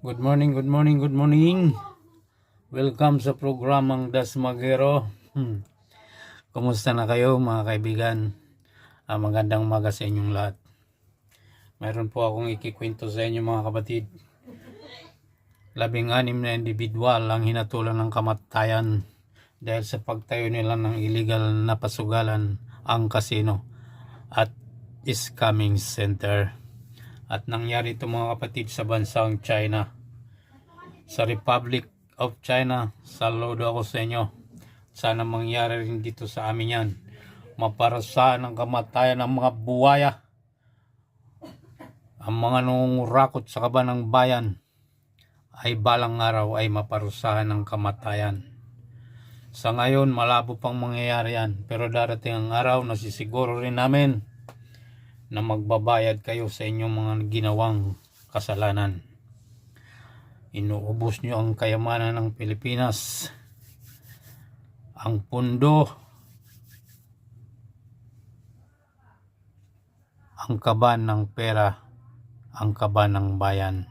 Good morning, good morning, good morning. Welcome sa programang Das Magero. Kumusta na kayo mga kaibigan? Magandang umaga sa inyong lahat. Mayroon po akong ikikwento sa inyo mga kapatid. 16 na individual ang hinatulan ng kamatayan dahil sa pagtayo nila ng illegal na pasugalan ang casino at scamming center. At nangyari ito mga kapatid sa bansang China. Sa Republic of China, saludo ako sa inyo. Sana mangyari rin dito sa amin yan. Maparusahan ang kamatayan ng mga buwaya. Ang mga nangungurakot sa kaba ng bayan ay balang araw ay maparusahan ng kamatayan. Sa ngayon, malabo pang mangyayari yan. Pero darating ang araw na sisiguro rin namin na magbabayad kayo sa inyong mga ginawang kasalanan. Inuubos nyo ang kayamanan ng Pilipinas, ang pundo, ang kaban ng pera, ang kaban ng bayan.